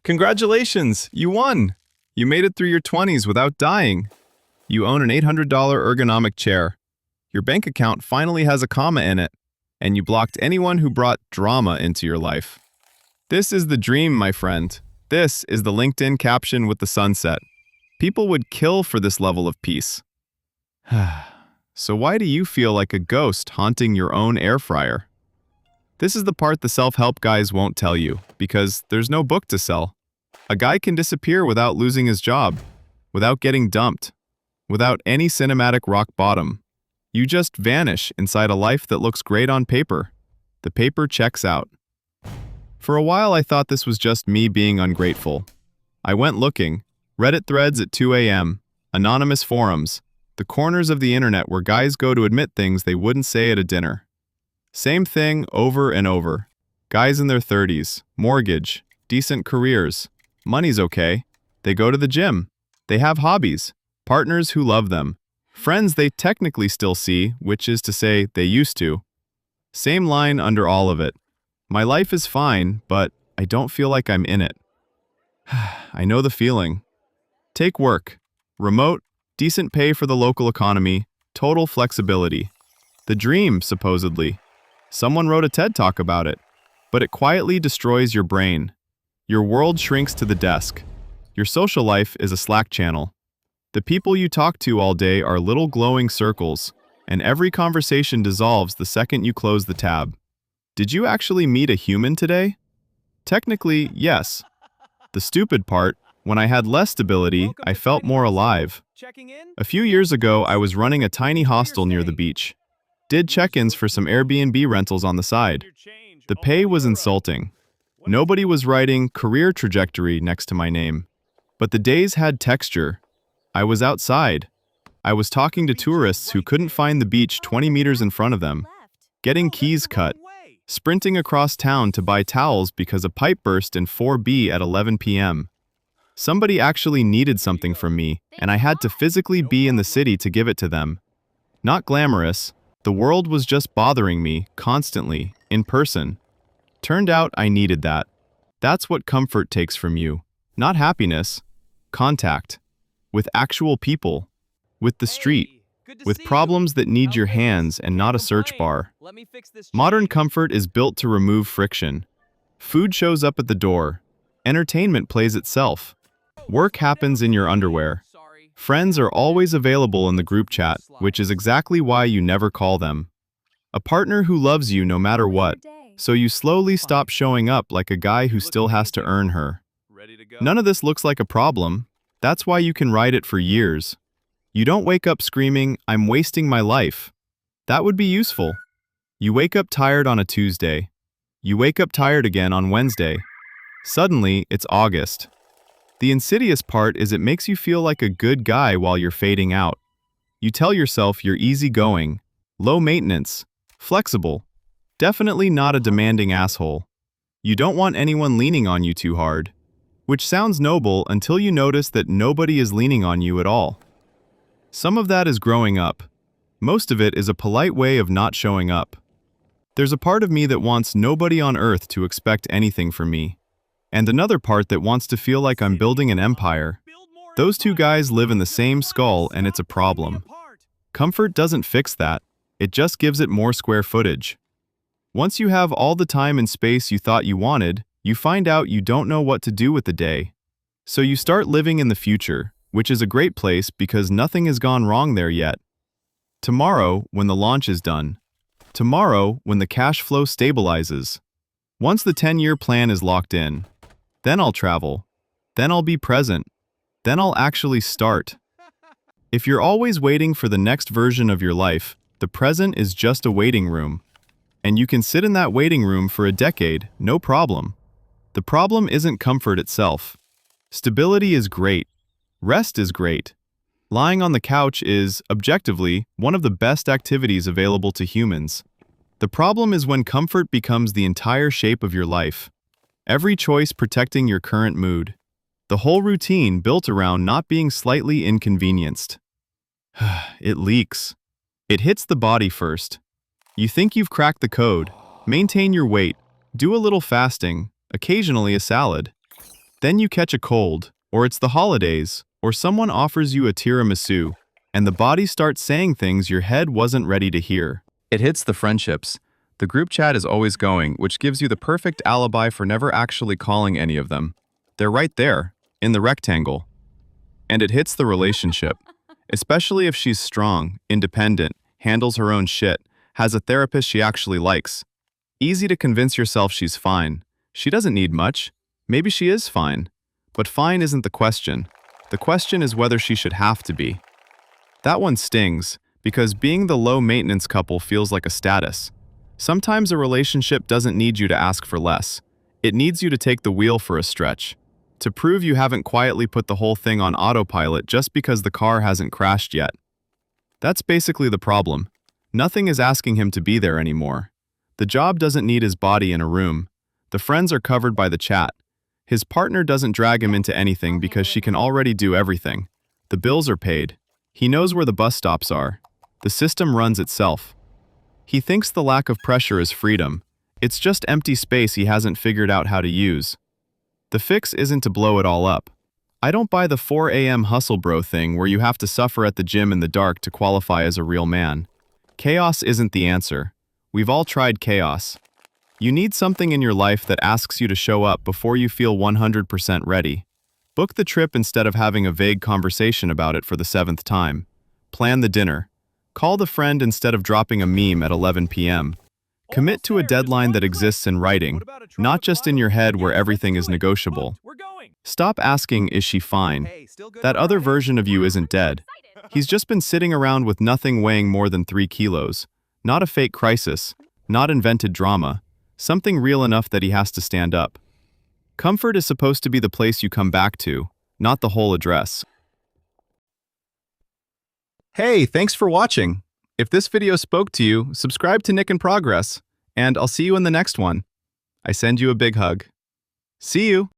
Congratulations! You won! You made it through your 20s without dying. You own an $800 ergonomic chair. Your bank account finally has a comma in it, and you blocked anyone who brought drama into your life. This is the dream, my friend. This is the LinkedIn caption with the sunset. People would kill for this level of peace. So why do you feel like a ghost haunting your own air fryer? This is the part the self-help guys won't tell you, because there's no book to sell. A guy can disappear without losing his job, without getting dumped, without any cinematic rock bottom. You just vanish inside a life that looks great on paper. The paper checks out. For a while I thought this was just me being ungrateful. I went looking, Reddit threads at 2 a.m., anonymous forums, the corners of the internet where guys go to admit things they wouldn't say at a dinner. Same thing over and over. Guys in their 30s, mortgage, decent careers, money's okay. They go to the gym. They have hobbies, partners who love them, friends they technically still see, which is to say they used to. Same line under all of it. My life is fine, but I don't feel like I'm in it. I know the feeling. Take work. Remote, decent pay for the local economy, total flexibility. The dream, supposedly. Someone wrote a TED Talk about it, but it quietly destroys your brain. Your world shrinks to the desk. Your social life is a Slack channel. The people you talk to all day are little glowing circles, and every conversation dissolves the second you close the tab. Did you actually meet a human today? Technically, yes. The stupid part, when I had less stability, I felt more alive. A few years ago, I was running a tiny hostel near the beach. Did check-ins for some Airbnb rentals on the side. The pay was insulting. Nobody was writing career trajectory next to my name. But the days had texture. I was outside. I was talking to tourists who couldn't find the beach 20 meters in front of them, getting keys cut, sprinting across town to buy towels because a pipe burst in 4B at 11 p.m. Somebody actually needed something from me, and I had to physically be in the city to give it to them. Not glamorous. The world was just bothering me, constantly, in person. Turned out I needed that. That's what comfort takes from you. Not happiness. Contact. With actual people. With the street. With problems that need your hands and not a search bar. Modern comfort is built to remove friction. Food shows up at the door. Entertainment plays itself. Work happens in your underwear. Friends are always available in the group chat, which is exactly why you never call them. A partner who loves you no matter what, so you slowly stop showing up like a guy who still has to earn her. None of this looks like a problem. That's why you can ride it for years. You don't wake up screaming, "I'm wasting my life." That would be useful. You wake up tired on a Tuesday. You wake up tired again on Wednesday. Suddenly, it's August. The insidious part is it makes you feel like a good guy while you're fading out. You tell yourself you're easygoing, low maintenance, flexible, definitely not a demanding asshole. You don't want anyone leaning on you too hard, which sounds noble until you notice that nobody is leaning on you at all. Some of that is growing up. Most of it is a polite way of not showing up. There's a part of me that wants nobody on earth to expect anything from me. And another part that wants to feel like I'm building an empire. Those two guys live in the same skull and it's a problem. Comfort doesn't fix that. It just gives it more square footage. Once you have all the time and space you thought you wanted, you find out you don't know what to do with the day. So you start living in the future, which is a great place because nothing has gone wrong there yet. Tomorrow, when the launch is done. Tomorrow, when the cash flow stabilizes. Once the 10-year plan is locked in. Then I'll travel. Then I'll be present. Then I'll actually start. If you're always waiting for the next version of your life, the present is just a waiting room. And you can sit in that waiting room for a decade, no problem. The problem isn't comfort itself. Stability is great. Rest is great. Lying on the couch is, objectively, one of the best activities available to humans. The problem is when comfort becomes the entire shape of your life. Every choice protecting your current mood. The whole routine built around not being slightly inconvenienced. It leaks. It hits the body first. You think you've cracked the code. Maintain your weight. Do a little fasting. Occasionally a salad. Then you catch a cold, or it's the holidays, or someone offers you a tiramisu, and the body starts saying things your head wasn't ready to hear. It hits the friendships. The group chat is always going, which gives you the perfect alibi for never actually calling any of them. They're right there, in the rectangle. And it hits the relationship, especially if she's strong, independent, handles her own shit, has a therapist she actually likes. Easy to convince yourself she's fine. She doesn't need much. Maybe she is fine. But fine isn't the question. The question is whether she should have to be. That one stings, because being the low-maintenance couple feels like a status. Sometimes a relationship doesn't need you to ask for less. It needs you to take the wheel for a stretch. To prove you haven't quietly put the whole thing on autopilot just because the car hasn't crashed yet. That's basically the problem. Nothing is asking him to be there anymore. The job doesn't need his body in a room. The friends are covered by the chat. His partner doesn't drag him into anything because she can already do everything. The bills are paid. He knows where the bus stops are. The system runs itself. He thinks the lack of pressure is freedom. It's just empty space he hasn't figured out how to use. The fix isn't to blow it all up. I don't buy the 4 a.m. hustle bro thing where you have to suffer at the gym in the dark to qualify as a real man. Chaos isn't the answer. We've all tried chaos. You need something in your life that asks you to show up before you feel 100% ready. Book the trip instead of having a vague conversation about it for the 7th time. Plan the dinner. Call the friend instead of dropping a meme at 11 p.m. Commit to a deadline that exists in writing, not just in your head where everything is negotiable. Stop asking, is she fine? That other version of you isn't dead. He's just been sitting around with nothing weighing more than 3 kilos. Not a fake crisis, not invented drama, something real enough that he has to stand up. Comfort is supposed to be the place you come back to, not the whole address. Hey, thanks for watching. If this video spoke to you, subscribe to Nick in Progress, and I'll see you in the next one. I send you a big hug. See you!